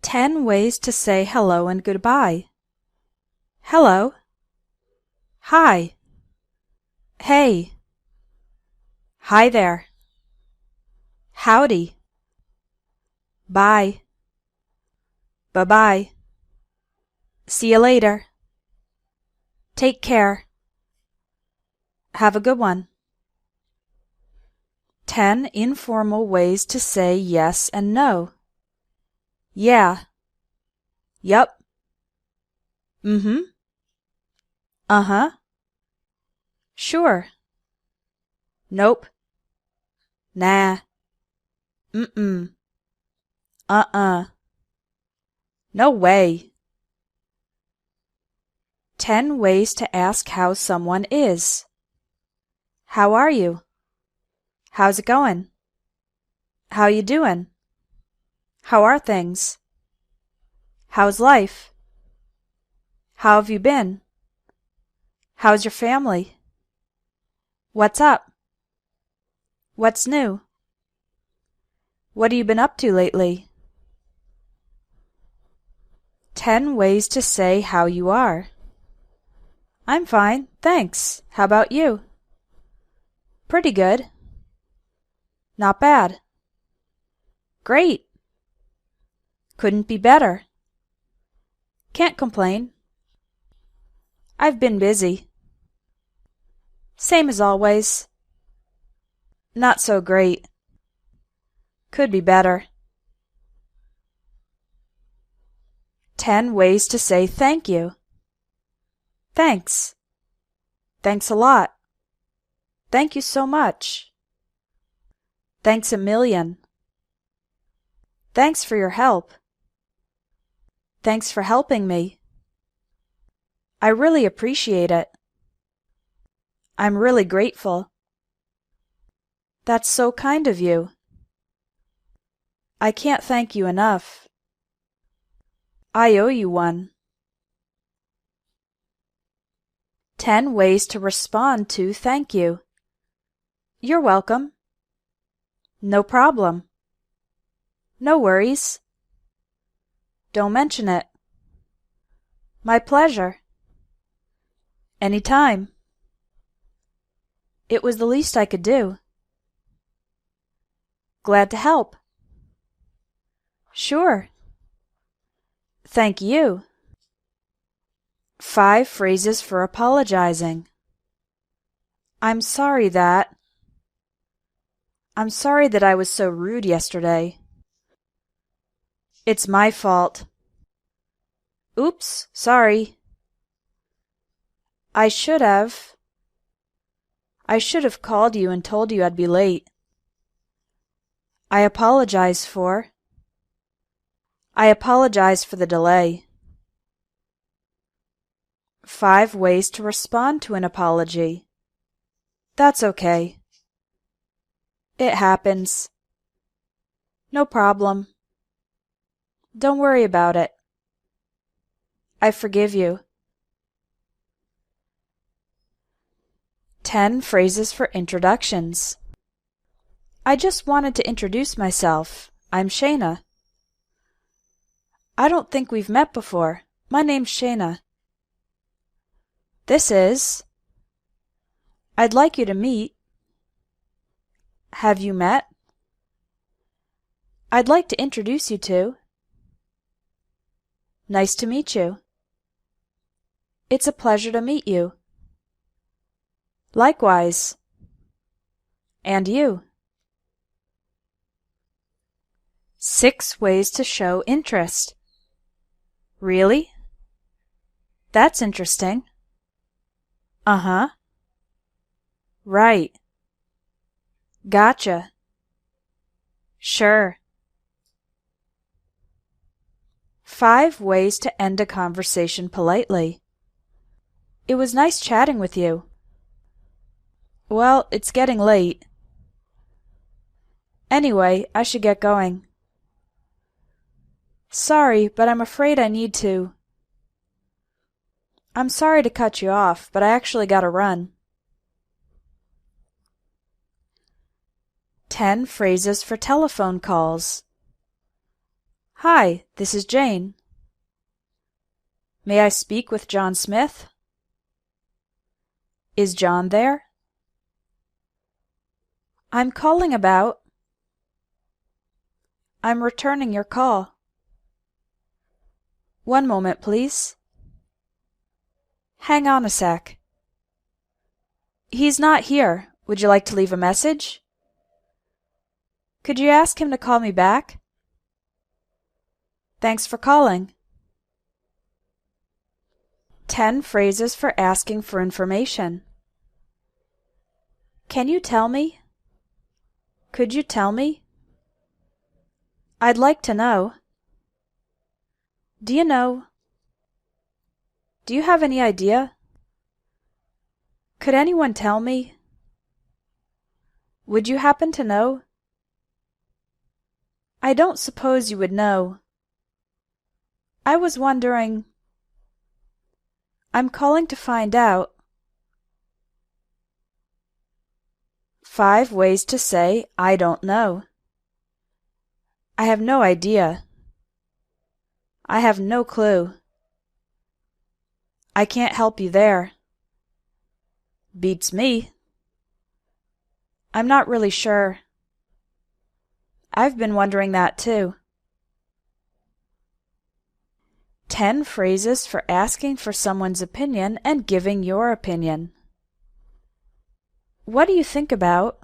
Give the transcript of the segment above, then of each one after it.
10 ways to say hello and goodbye. Hello. Hi. Hey. Hi there. Howdy. Bye. Bye-bye. See you later. Take care. Have a good one. 10 informal ways to say yes and no. Yeah. Yup. Mm-hmm. Uh-huh. Sure. Nope. Nah. Mm-mm. Uh-uh. No way. 10 ways to ask how someone is. How are you? How's it going? How you doing? How are things? How's life? How have you been? How's your family? What's up? What's new? What have you been up to lately? 10 ways to say how you are. I'm fine, thanks. How about you? Pretty good. Not bad. Great. Couldn't be better. Can't complain. I've been busy. Same as always. Not so great. Could be better. 10 ways to say thank you. Thanks. Thanks a lot. Thank you so much. Thanks a million. Thanks for your help. Thanks for helping me. I really appreciate it. I'm really grateful. That's so kind of you. I can't thank you enough. I owe you one. 10 ways to respond to thank you. You're welcome. No problem. No worries. Don't mention it. My pleasure. Anytime. It was the least I could do. Glad to help. Sure. Thank you. 5 phrases for apologizing. I'm sorry that I was so rude yesterday. It's my fault. Oops, sorry. I should have called you and told you I'd be late. I apologize for the delay. 5 ways to respond to an apology. That's okay. It happens. No problem. Don't worry about it. I forgive you. 10 phrases for introductions. I just wanted to introduce myself. I'm Shayna. I don't think we've met before. My name's Shayna. This is. I'd like you to meet. Have you met? I'd like to introduce you to. Nice to meet you. It's a pleasure to meet you. Likewise. And you. 6 ways to show interest. Really? That's interesting. Uh-huh. Right. Gotcha. Sure. 5 ways to end a conversation politely. It was nice chatting with you. Well, it's getting late. Anyway, I should get going. Sorry, but I'm afraid I need to. I'm sorry to cut you off, but I actually gotta run. 10 phrases for telephone calls. Hi, this is Jane. May I speak with John Smith? Is John there? I'm calling about. I'm returning your call. One moment, please. Hang on a sec. He's not here. Would you like to leave a message? Could you ask him to call me back? Thanks for calling. 10 phrases for asking for information. Can you tell me? Could you tell me? I'd like to know. Do you know? Do you have any idea? Could anyone tell me? Would you happen to know? I don't suppose you would know. I was wondering. I'm calling to find out. 5 ways to say I don't know. I have no idea. I have no clue. I can't help you there. Beats me. I'm not really sure. I've been wondering that too. 10 phrases for asking for someone's opinion and giving your opinion. What do you think about?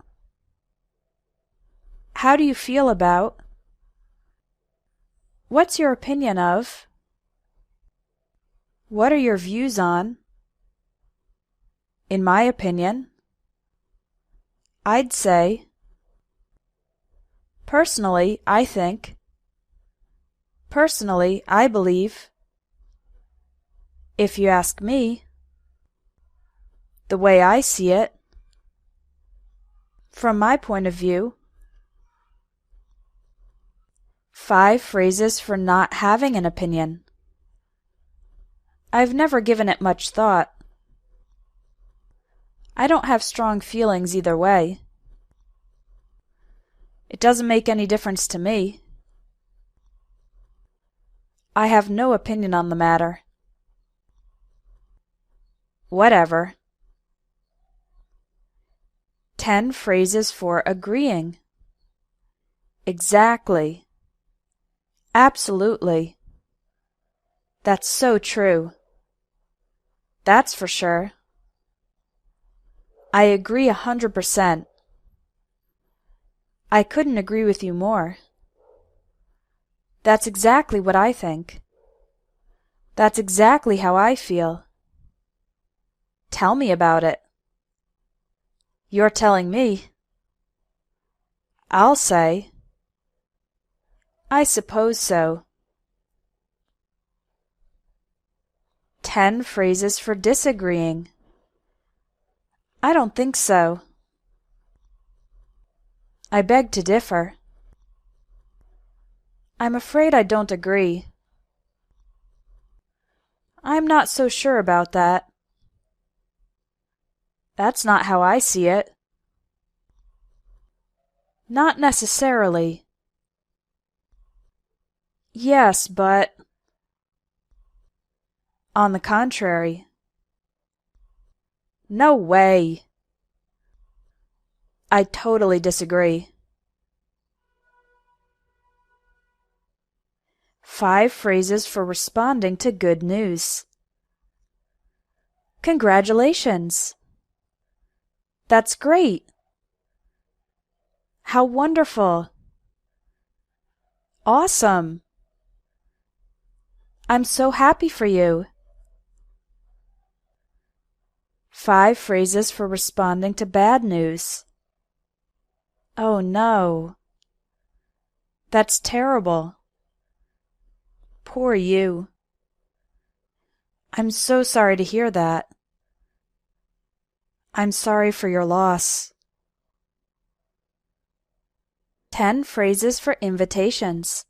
How do you feel about? What's your opinion of? What are your views on? In my opinion. I'd say. Personally, I think. Personally, I believe. If you ask me. The way I see it. From my point of view. 5 phrases for not having an opinion. I've never given it much thought. I don't have strong feelings either way. It doesn't make any difference to me. I have no opinion on the matter. Whatever. 10 phrases for agreeing. Exactly. Absolutely. That's so true. That's for sure. I agree 100%. I couldn't agree with you more. That's exactly what I think. That's exactly how I feel. Tell me about it. You're telling me. I'll say. I suppose so. 10 phrases for disagreeing. I don't think so. I beg to differ. I'm afraid I don't agree. I'm not so sure about that. That's not how I see it. Not necessarily. Yes, but. On the contrary. No way. I totally disagree. 5 phrases for responding to good news. Congratulations. That's great. How wonderful. Awesome. I'm so happy for you. 5 phrases for responding to bad news. Oh no. That's terrible. Poor you. I'm so sorry to hear that. I'm sorry for your loss. 10 phrases for invitations.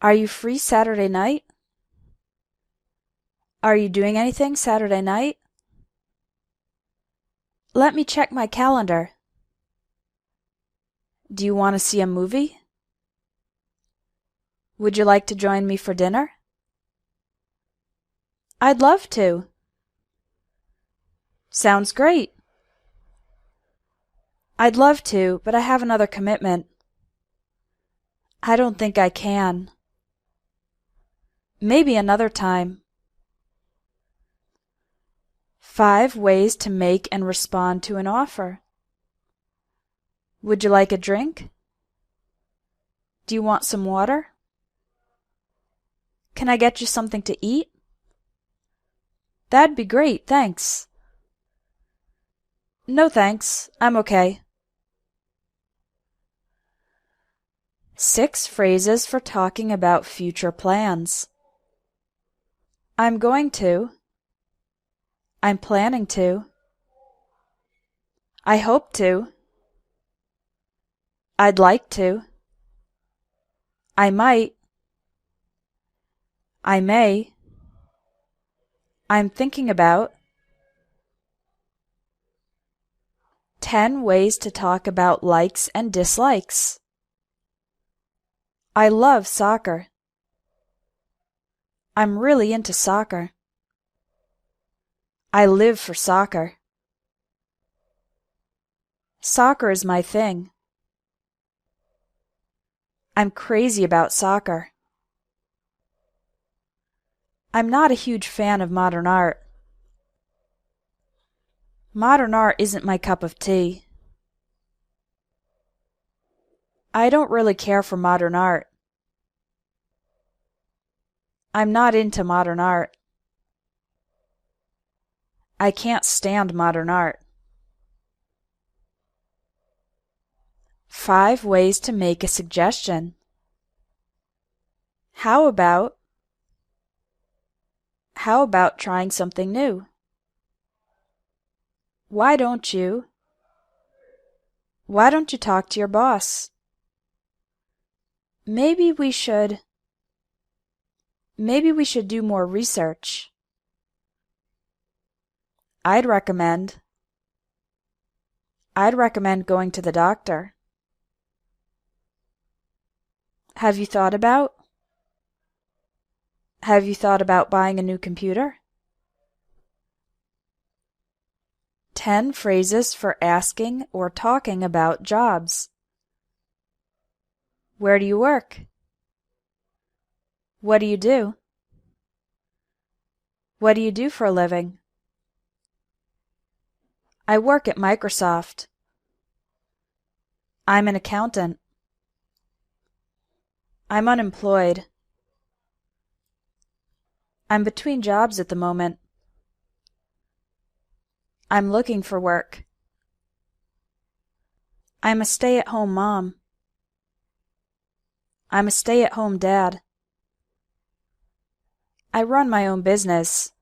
Are you free Saturday night? Are you doing anything Saturday night? Let me check my calendar. Do you want to see a movie? Would you like to join me for dinner? I'd love to. Sounds great. I'd love to, but I have another commitment. I don't think I can. Maybe another time. 5 ways to make and respond to an offer. Would you like a drink? Do you want some water? Can I get you something to eat? That'd be great, thanks. No thanks, I'm okay. 6 phrases for talking about future plans. I'm going to. I'm planning to. I hope to. I'd like to. I might. I may. I'm thinking about. 10 ways to talk about likes and dislikes. I love soccer. I'm really into soccer. I live for soccer. Soccer is my thing. I'm crazy about soccer. I'm not a huge fan of modern art. Modern art isn't my cup of tea. I don't really care for modern art. I'm not into modern art. I can't stand modern art. 5 ways to make a suggestion. How about trying something new? Why don't you talk to your boss? Maybe we should do more research. I'd recommend going to the doctor. Have you thought about buying a new computer? 10 phrases for asking or talking about jobs. Where do you work? What do you do? What do you do for a living? I work at Microsoft. I'm an accountant. I'm unemployed. I'm between jobs at the moment. I'm looking for work. I'm a stay-at-home mom. I'm a stay-at-home dad. I run my own business.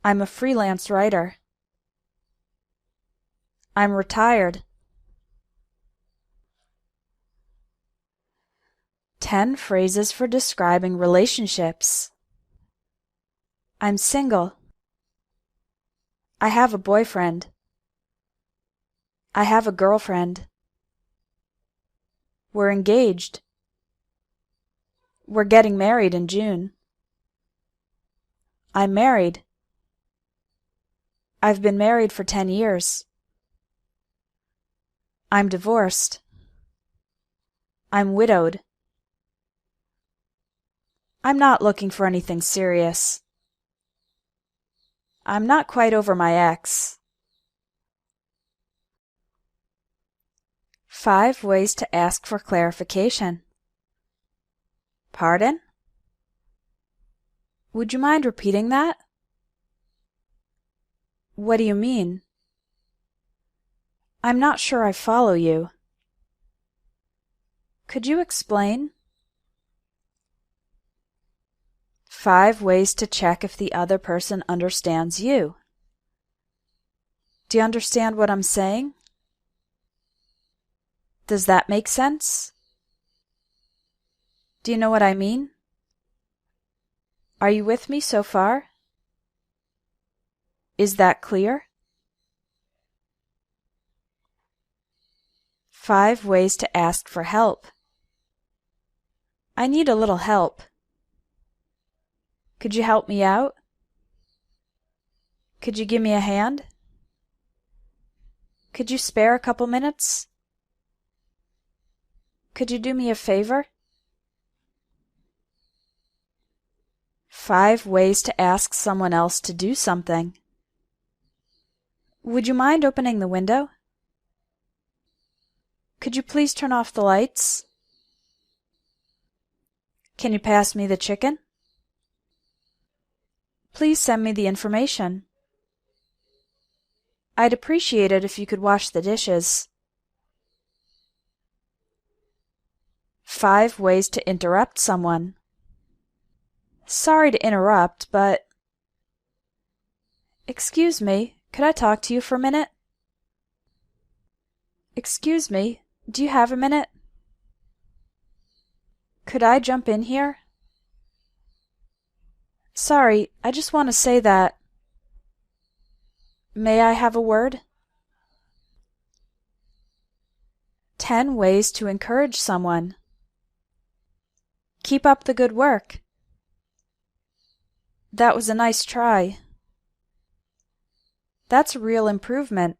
I'm a freelance writer. I'm retired. 10 phrases for describing relationships. I'm single. I have a boyfriend. I have a girlfriend. We're engaged. We're getting married in June. I'm married. I've been married for 10 years. I'm divorced. I'm widowed. I'm not looking for anything serious. I'm not quite over my ex. 5 ways to ask for clarification. Pardon? Would you mind repeating that? What do you mean? I'm not sure I follow you. Could you explain? 5 ways to check if the other person understands you. Do you understand what I'm saying? Does that make sense? Do you know what I mean? Are you with me so far? Is that clear? 5 ways to ask for help. I need a little help. Could you help me out? Could you give me a hand? Could you spare a couple minutes? Could you do me a favor? 5 ways to ask someone else to do something. Would you mind opening the window? Could you please turn off the lights? Can you pass me the chicken? Please send me the information. I'd appreciate it if you could wash the dishes. 5 ways to interrupt someone. Sorry to interrupt, but... Excuse me, could I talk to you for a minute? Excuse me, do you have a minute? Could I jump in here? Sorry, I just want to say that. May I have a word? 10 ways to encourage someone. Keep up the good work. That was a nice try. That's a real improvement.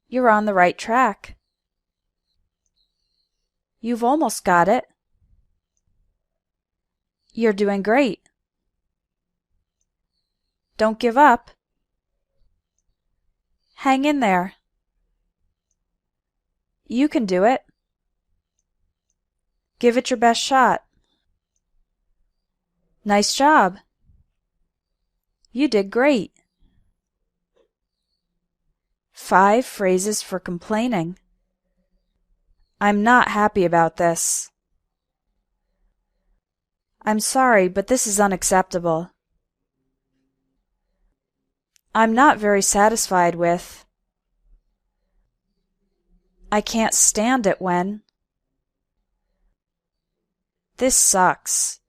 You're on the right track. You've almost got it. You're doing great. Don't give up. Hang in there. You can do it. Give it your best shot. Nice job. You did great. 5 phrases for complaining. I'm not happy about this. I'm sorry, but this is unacceptable. I'm not very satisfied with. I can't stand it when. This sucks.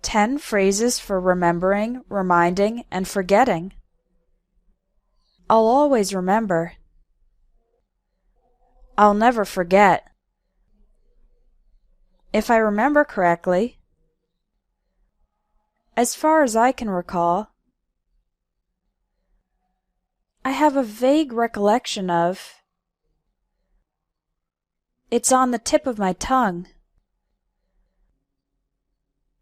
10 phrases for remembering, reminding, and forgetting. I'll always remember. I'll never forget. If I remember correctly, as far as I can recall, I have a vague recollection of. It's on the tip of my tongue.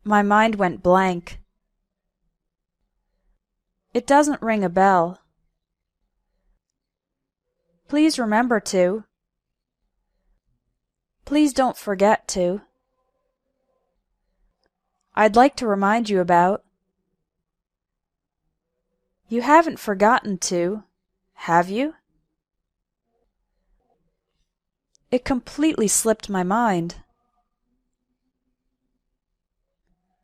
My mind went blank. It doesn't ring a bell. Please remember to. Please don't forget to. I'd like to remind you about. You haven't forgotten to, have you? It completely slipped my mind.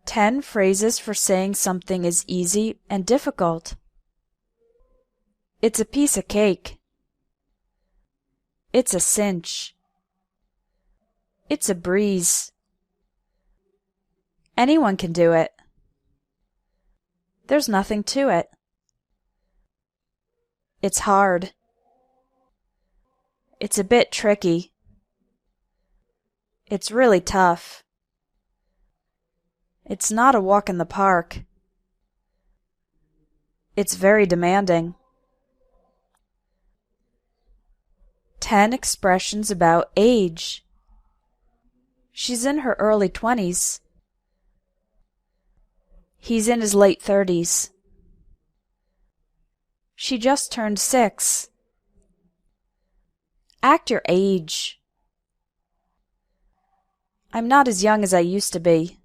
10 phrases for saying something is easy and difficult. It's a piece of cake. It's a cinch. It's a breeze. Anyone can do it. There's nothing to it. It's hard. It's a bit tricky. It's really tough. It's not a walk in the park. It's very demanding. 10 expressions about age. She's in her early 20s. He's in his late 30s. She just turned 6. Act your age. I'm not as young as I used to be.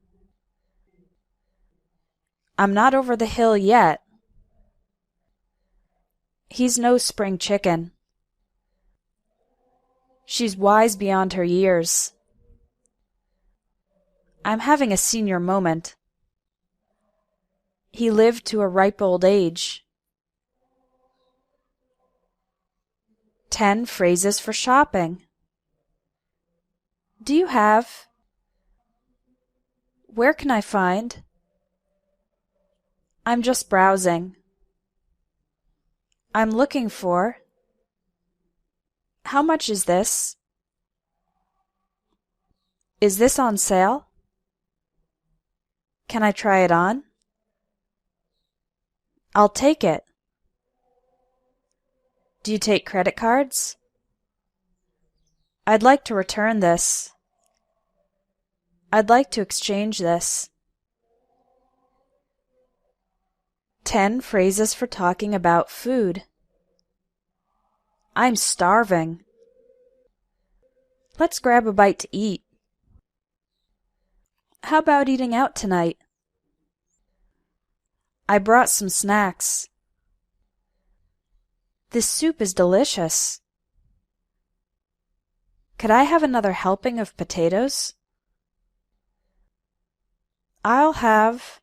I'm not over the hill yet. He's no spring chicken. She's wise beyond her years. I'm having a senior moment. He lived to a ripe old age. 10 phrases for shopping. Do you have? Where can I find? I'm just browsing. I'm looking for. How much is this? Is this on sale? Can I try it on? I'll take it. Do you take credit cards? I'd like to return this. I'd like to exchange this. 10 phrases for talking about food. I'm starving. Let's grab a bite to eat. How about eating out tonight? I brought some snacks. This soup is delicious. Could I have another helping of potatoes? I'll have.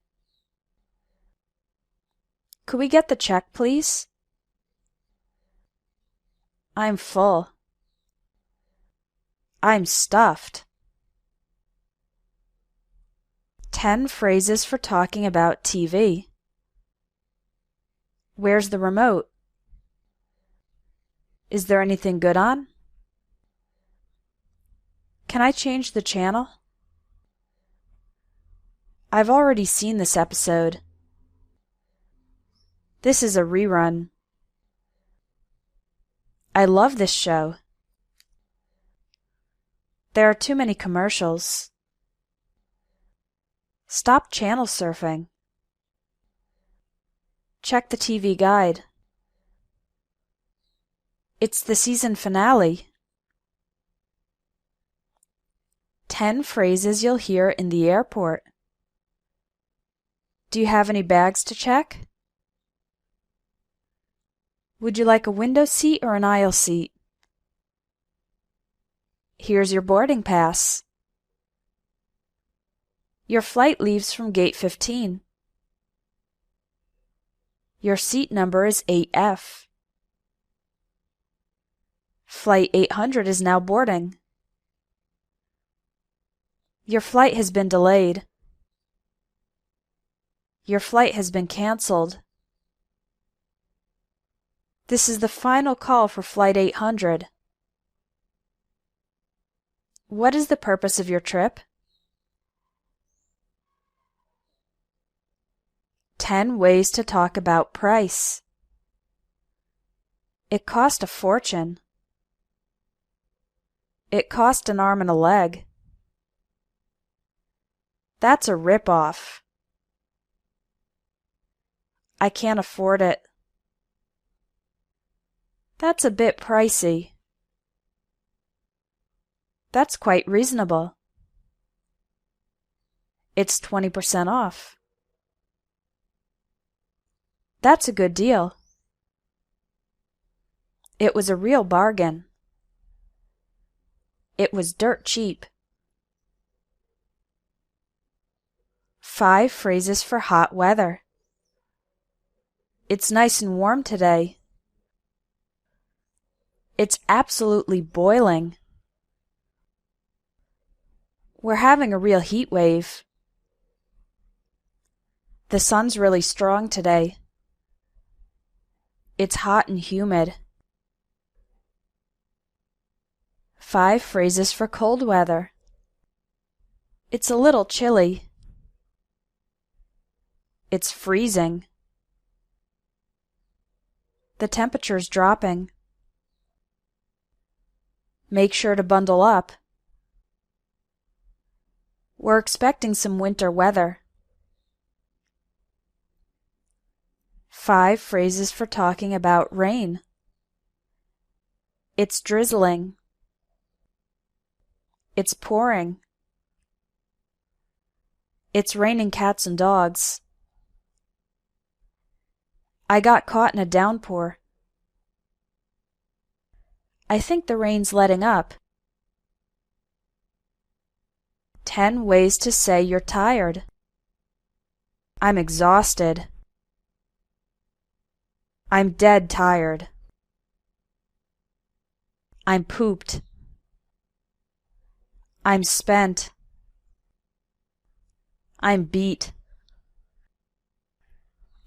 Could we get the check, please? I'm full. I'm stuffed. 10 phrases for talking about TV. Where's the remote? Is there anything good on? Can I change the channel? I've already seen this episode. This is a rerun. I love this show. There are too many commercials. Stop channel surfing. Check the TV guide. It's the season finale. 10 phrases you'll hear in the airport. Do you have any bags to check? Would you like a window seat or an aisle seat? Here's your boarding pass. Your flight leaves from gate 15. Your seat number is 8F. Flight 800 is now boarding. Your flight has been delayed. Your flight has been canceled. This is the final call for Flight 800. What is the purpose of your trip? 10 ways to talk about price. It cost a fortune. It cost an arm and a leg. That's a rip-off. I can't afford it. That's a bit pricey. That's quite reasonable. It's 20% off. That's a good deal. It was a real bargain. It was dirt cheap. 5 phrases for hot weather. It's nice and warm today. It's absolutely boiling. We're having a real heat wave. The sun's really strong today. It's hot and humid. 5 phrases for cold weather. It's a little chilly. It's freezing. The temperature's dropping. Make sure to bundle up. We're expecting some winter weather. 5 phrases for talking about rain. It's drizzling. It's pouring. It's raining cats and dogs. I got caught in a downpour. I think the rain's letting up. 10 ways to say you're tired. I'm exhausted. I'm dead tired. I'm pooped. I'm spent. I'm beat.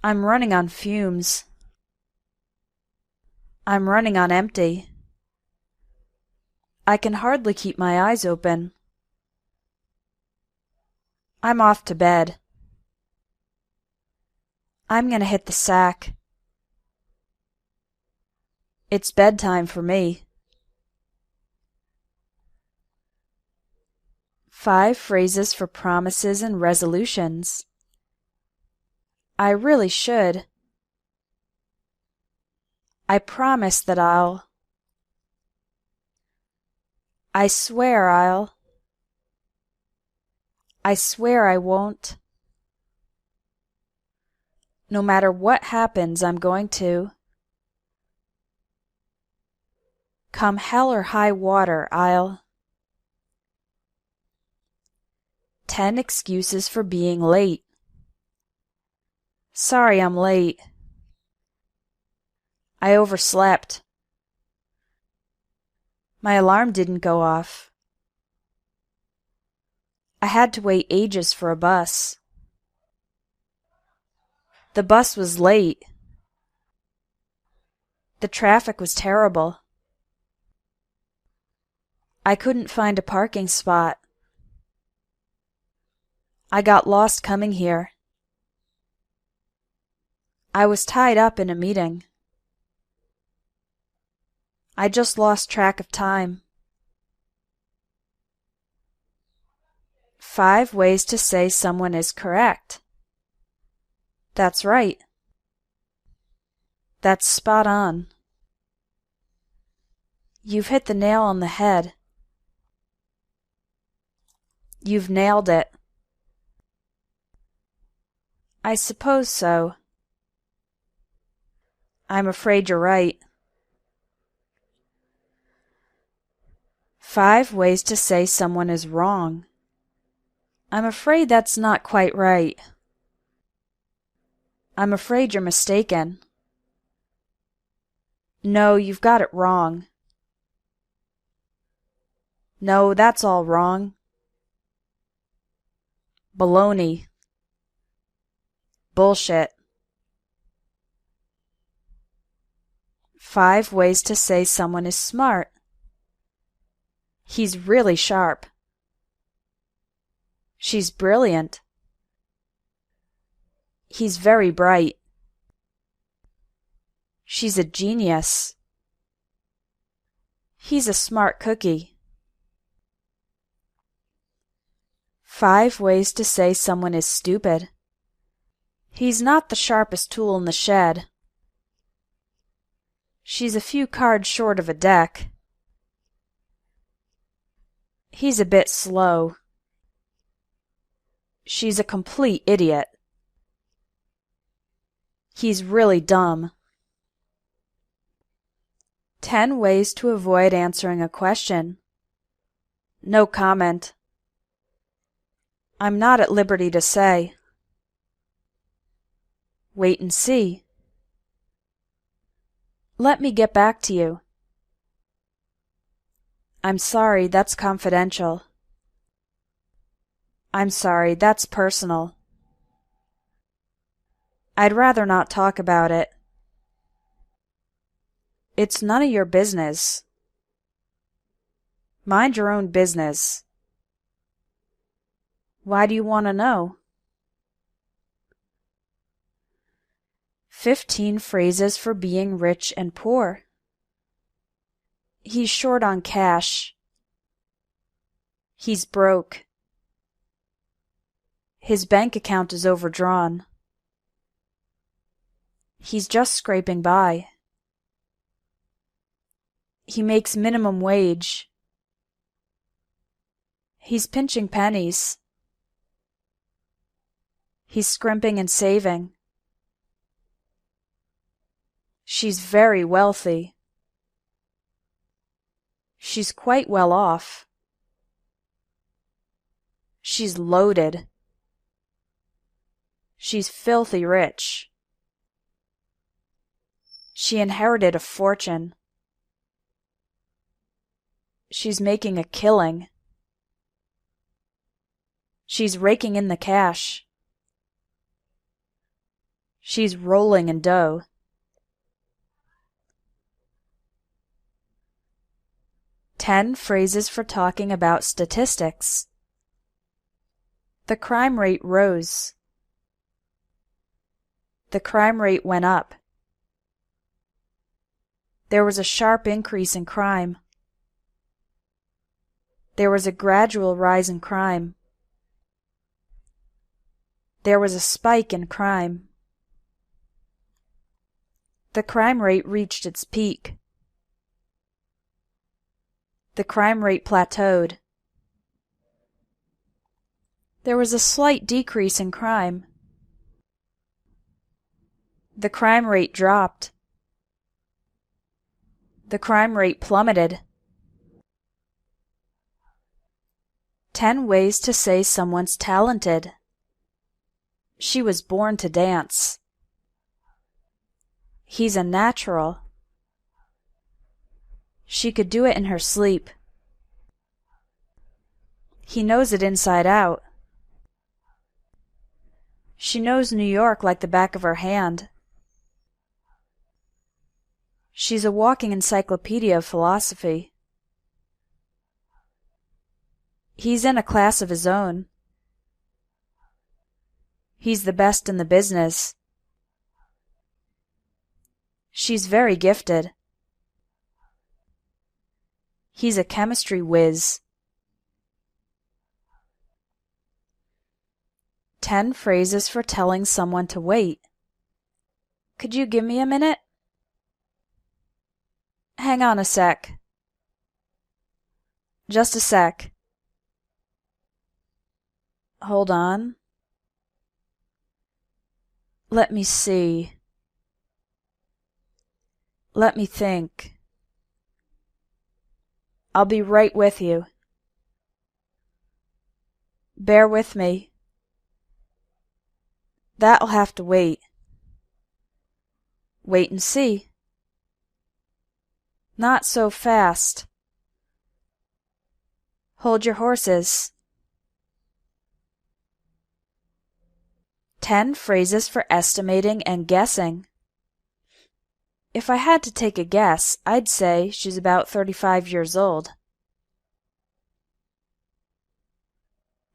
I'm running on fumes. I'm running on empty. I can hardly keep my eyes open. I'm off to bed. I'm gonna hit the sack. It's bedtime for me. 5 phrases for promises and resolutions. I really should. I promise that I'll. I swear I'll. I swear I won't. No matter what happens, I'm going to. Come hell or high water, I'll. 10 excuses for being late. Sorry I'm late. I overslept. My alarm didn't go off. I had to wait ages for a bus. The bus was late. The traffic was terrible. I couldn't find a parking spot. I got lost coming here. I was tied up in a meeting. I just lost track of time. 5 ways to say someone is correct. That's right. That's spot on. You've hit the nail on the head. You've nailed it. I suppose so. I'm afraid you're right. 5 ways to say someone is wrong. I'm afraid that's not quite right. I'm afraid you're mistaken. No, you've got it wrong. No, that's all wrong. Baloney. Bullshit. 5 ways to say someone is smart. He's really sharp. She's brilliant. He's very bright. She's a genius. He's a smart cookie. 5 ways to say someone is stupid. He's not the sharpest tool in the shed. She's a few cards short of a deck. He's a bit slow. She's a complete idiot. He's really dumb. 10 ways to avoid answering a question. No comment. I'm not at liberty to say. Wait and see. Let me get back to you. I'm sorry, that's confidential. I'm sorry, that's personal. I'd rather not talk about it. It's none of your business. Mind your own business. Why do you want to know? 15 phrases for being rich and poor. He's short on cash. He's broke. His bank account is overdrawn. He's just scraping by. He makes minimum wage. He's pinching pennies. He's scrimping and saving. She's very wealthy. She's quite well off. She's loaded. She's filthy rich. She inherited a fortune. She's making a killing. She's raking in the cash. She's rolling in dough. 10 phrases for talking about statistics. The crime rate rose. The crime rate went up. There was a sharp increase in crime. There was a gradual rise in crime. There was a spike in crime. The crime rate reached its peak. The crime rate plateaued. There was a slight decrease in crime. The crime rate dropped. The crime rate plummeted. 10 ways to say someone's talented. She was born to dance. He's a natural. She could do it in her sleep. He knows it inside out. She knows New York like the back of her hand. She's a walking encyclopedia of philosophy. He's in a class of his own. He's the best in the business. She's very gifted. He's a chemistry whiz. 10 phrases for telling someone to wait. Could you give me a minute? Hang on a sec. Just a sec. Hold on. Let me see. Let me think. I'll be right with you. Bear with me. That'll have to wait. Wait and see. Not so fast. Hold your horses. 10 phrases for estimating and guessing. If I had to take a guess, I'd say she's about 35 years old.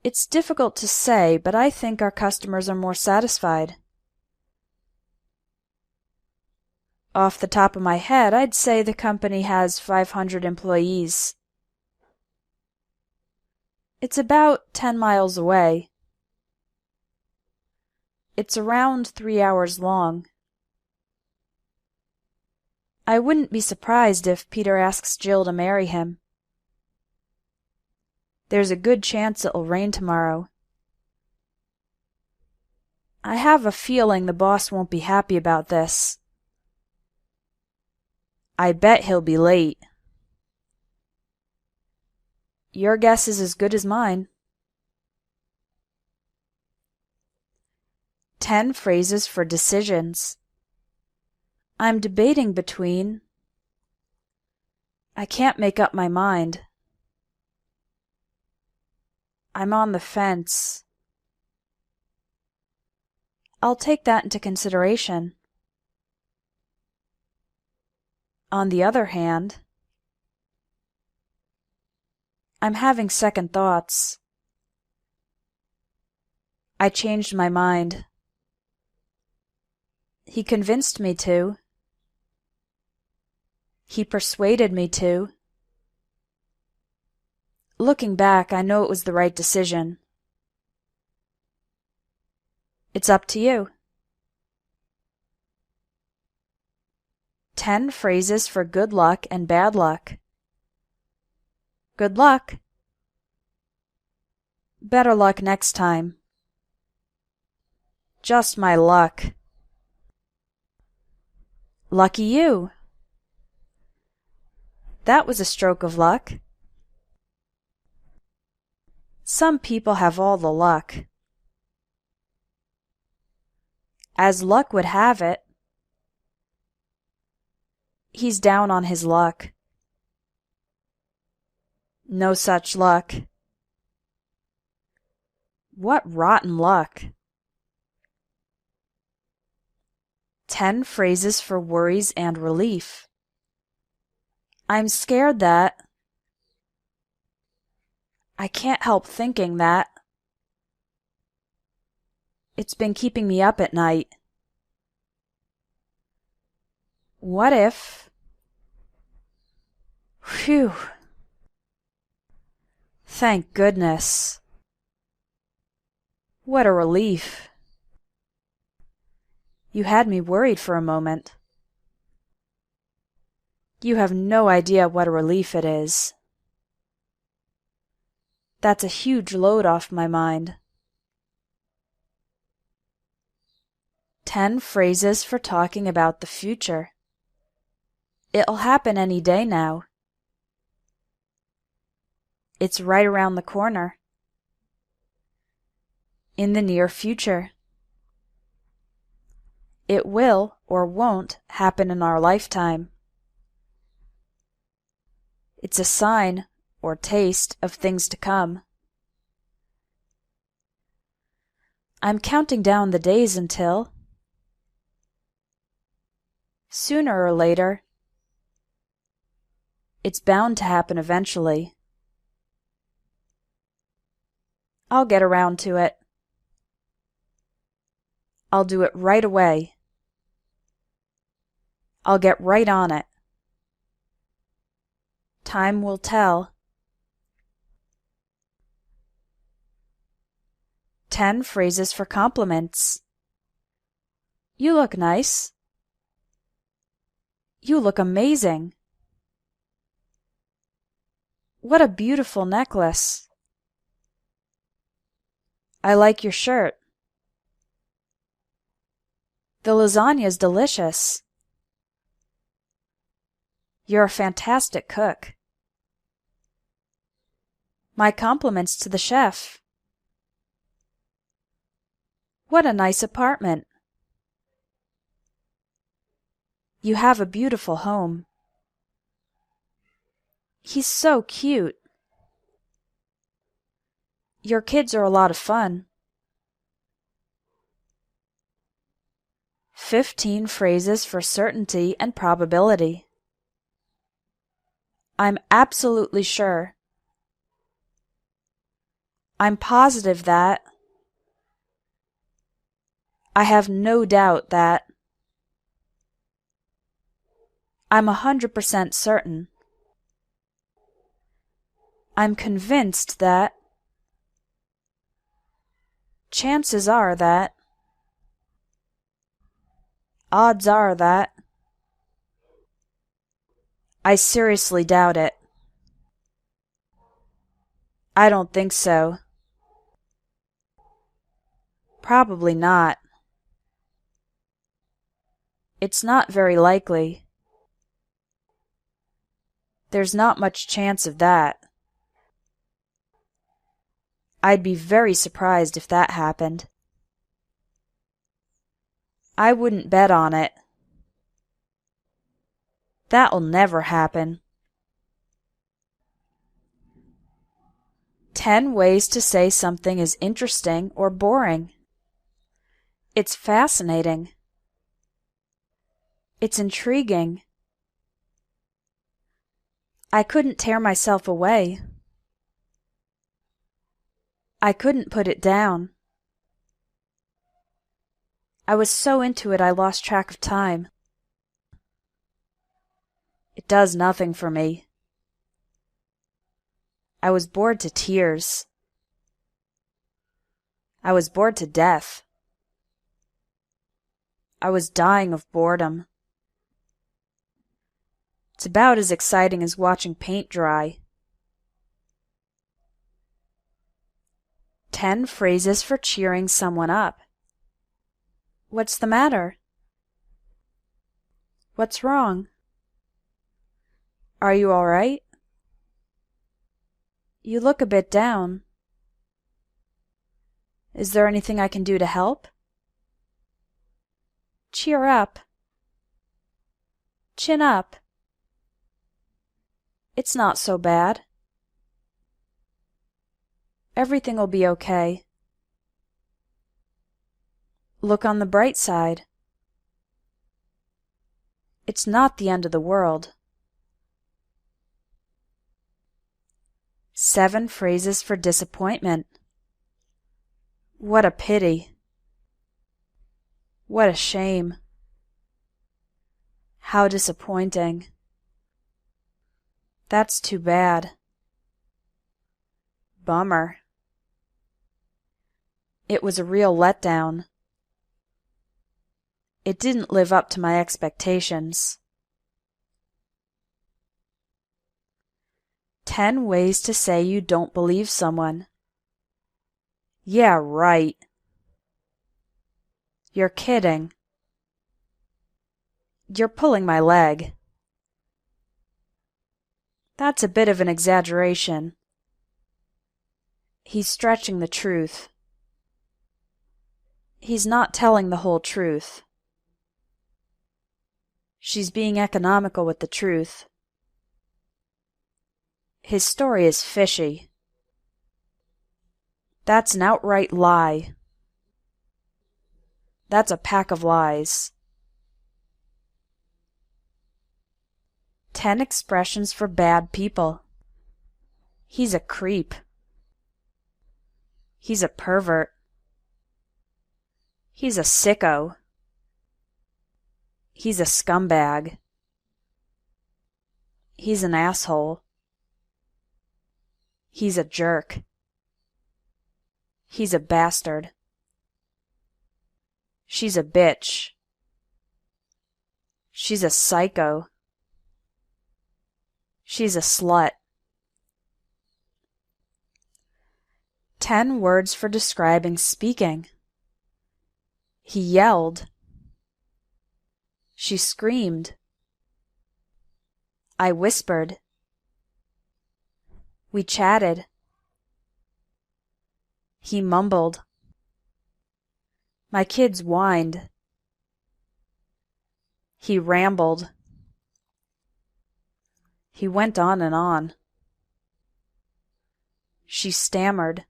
It's difficult to say, but I think our customers are more satisfied. Off the top of my head, I'd say the company has 500 employees. It's about 10 miles away. It's around 3 hours long. I wouldn't be surprised if Peter asks Jill to marry him. There's a good chance it'll rain tomorrow. I have a feeling the boss won't be happy about this. I bet he'll be late. Your guess is as good as mine. 10 phrases for decisions. I'm debating between. I can't make up my mind. I'm on the fence. I'll take that into consideration. On the other hand, I'm having second thoughts. I changed my mind. He convinced me to. He persuaded me to. Looking back, I know it was the right decision. It's up to you. 10 phrases for good luck and bad luck. Good luck. Better luck next time. Just my luck. Lucky you. That was a stroke of luck. Some people have all the luck. As luck would have it, he's down on his luck. No such luck. What rotten luck. 10 phrases for worries and relief. I'm scared that. I can't help thinking that. It's been keeping me up at night. What if... Phew. Thank goodness. What a relief. You had me worried for a moment. You have no idea what a relief it is. That's a huge load off my mind. 10 phrases for talking about the future. It'll happen any day now. It's right around the corner. In the near future. It will or won't happen in our lifetime. It's a sign or taste of things to come. I'm counting down the days until. Sooner or later. It's bound to happen eventually. I'll get around to it. I'll do it right away. I'll get right on it. Time will tell. 10 phrases for compliments. You look nice. You look amazing. What a beautiful necklace. I like your shirt. The lasagna's delicious. You're a fantastic cook. My compliments to the chef. What a nice apartment. You have a beautiful home. He's so cute. Your kids are a lot of fun. 15 phrases for certainty and probability. I'm absolutely sure. I'm positive that. I have no doubt that. I'm 100% certain. I'm convinced that. Chances are that. Odds are that. I seriously doubt it. I don't think so. Probably not. It's not very likely. There's not much chance of that. I'd be very surprised if that happened. I wouldn't bet on it. That'll never happen. 10 ways to say something is interesting or boring. It's fascinating. It's intriguing. I couldn't tear myself away. I couldn't put it down. I was so into it I lost track of time. It does nothing for me. I was bored to tears. I was bored to death. I was dying of boredom. It's about as exciting as watching paint dry. 10 phrases for cheering someone up. What's the matter? What's wrong? Are you all right? You look a bit down. Is there anything I can do to help? Cheer up. Chin up. It's not so bad. Everything'll be okay. Look on the bright side. It's not the end of the world. 7 phrases for disappointment. What a pity. What a shame. How disappointing. That's too bad. Bummer. It was a real letdown. It didn't live up to my expectations. 10 ways to say you don't believe someone. Yeah, right. You're kidding. You're pulling my leg. That's a bit of an exaggeration. He's stretching the truth. He's not telling the whole truth. She's being economical with the truth. His story is fishy. That's an outright lie. That's a pack of lies. 10 expressions for bad people. He's a creep. He's a pervert. He's a sicko. He's a scumbag. He's an asshole. He's a jerk. He's a bastard. She's a bitch. She's a psycho. She's a slut. 10 words for describing speaking. He yelled. She screamed. I whispered. We chatted. He mumbled. My kids whined. He rambled. He went on and on. She stammered.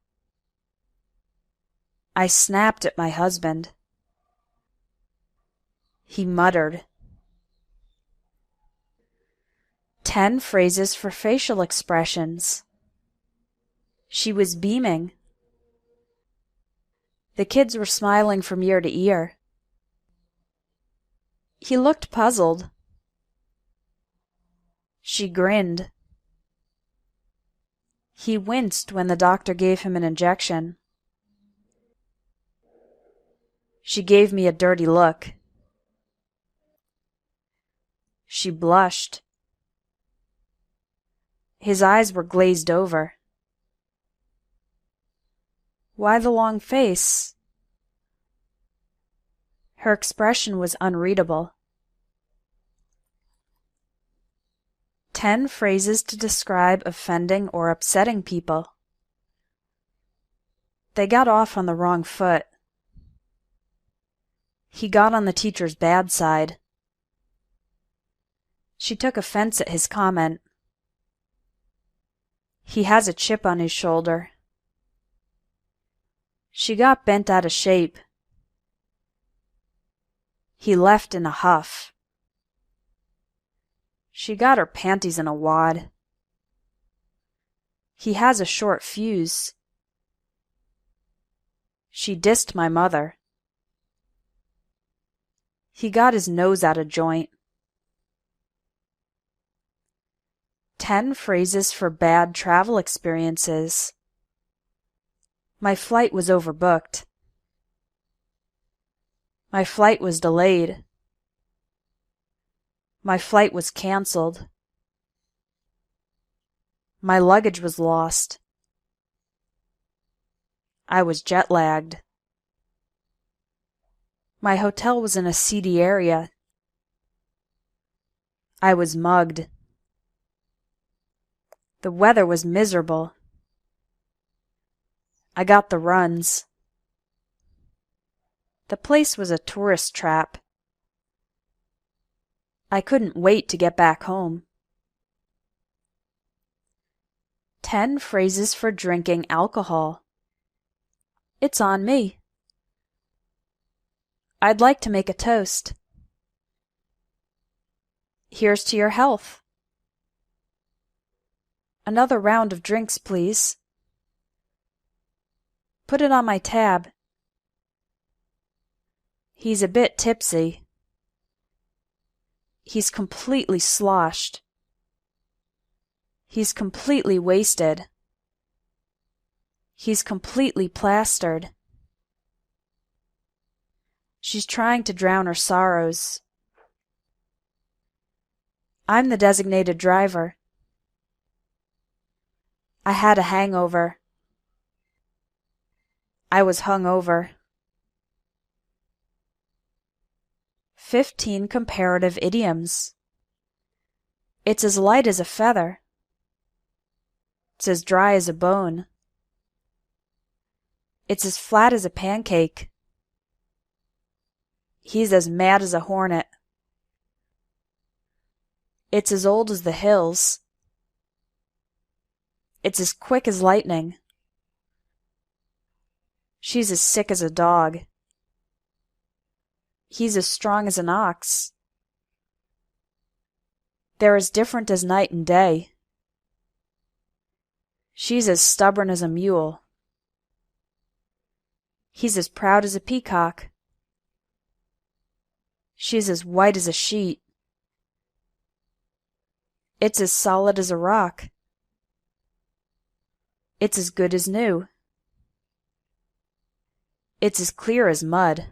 I snapped at my husband. He muttered. 10 phrases for facial expressions. She was beaming. The kids were smiling from ear to ear. He looked puzzled. She grinned. He winced when the doctor gave him an injection. She gave me a dirty look. She blushed. His eyes were glazed over. Why the long face? Her expression was unreadable. 10 phrases to describe offending or upsetting people. They got off on the wrong foot. He got on the teacher's bad side. She took offense at his comment. He has a chip on his shoulder. She got bent out of shape. He left in a huff. She got her panties in a wad. He has a short fuse. She dissed my mother. He got his nose out of joint. 10 phrases for bad travel experiences. My flight was overbooked. My flight was delayed. My flight was canceled. My luggage was lost. I was jet-lagged. My hotel was in a seedy area. I was mugged. The weather was miserable. I got the runs. The place was a tourist trap. I couldn't wait to get back home. 10 phrases for drinking alcohol. It's on me. I'd like to make a toast. Here's to your health. Another round of drinks, please. Put it on my tab. He's a bit tipsy. He's completely sloshed. He's completely wasted. He's completely plastered. She's trying to drown her sorrows. I'm the designated driver. I had a hangover. I was hung over. 15 comparative idioms. It's as light as a feather. It's as dry as a bone. It's as flat as a pancake. He's as mad as a hornet. It's as old as the hills. It's as quick as lightning. She's as sick as a dog. He's as strong as an ox. They're as different as night and day. She's as stubborn as a mule. He's as proud as a peacock. She's as white as a sheet. It's as solid as a rock. It's as good as new. It's as clear as mud.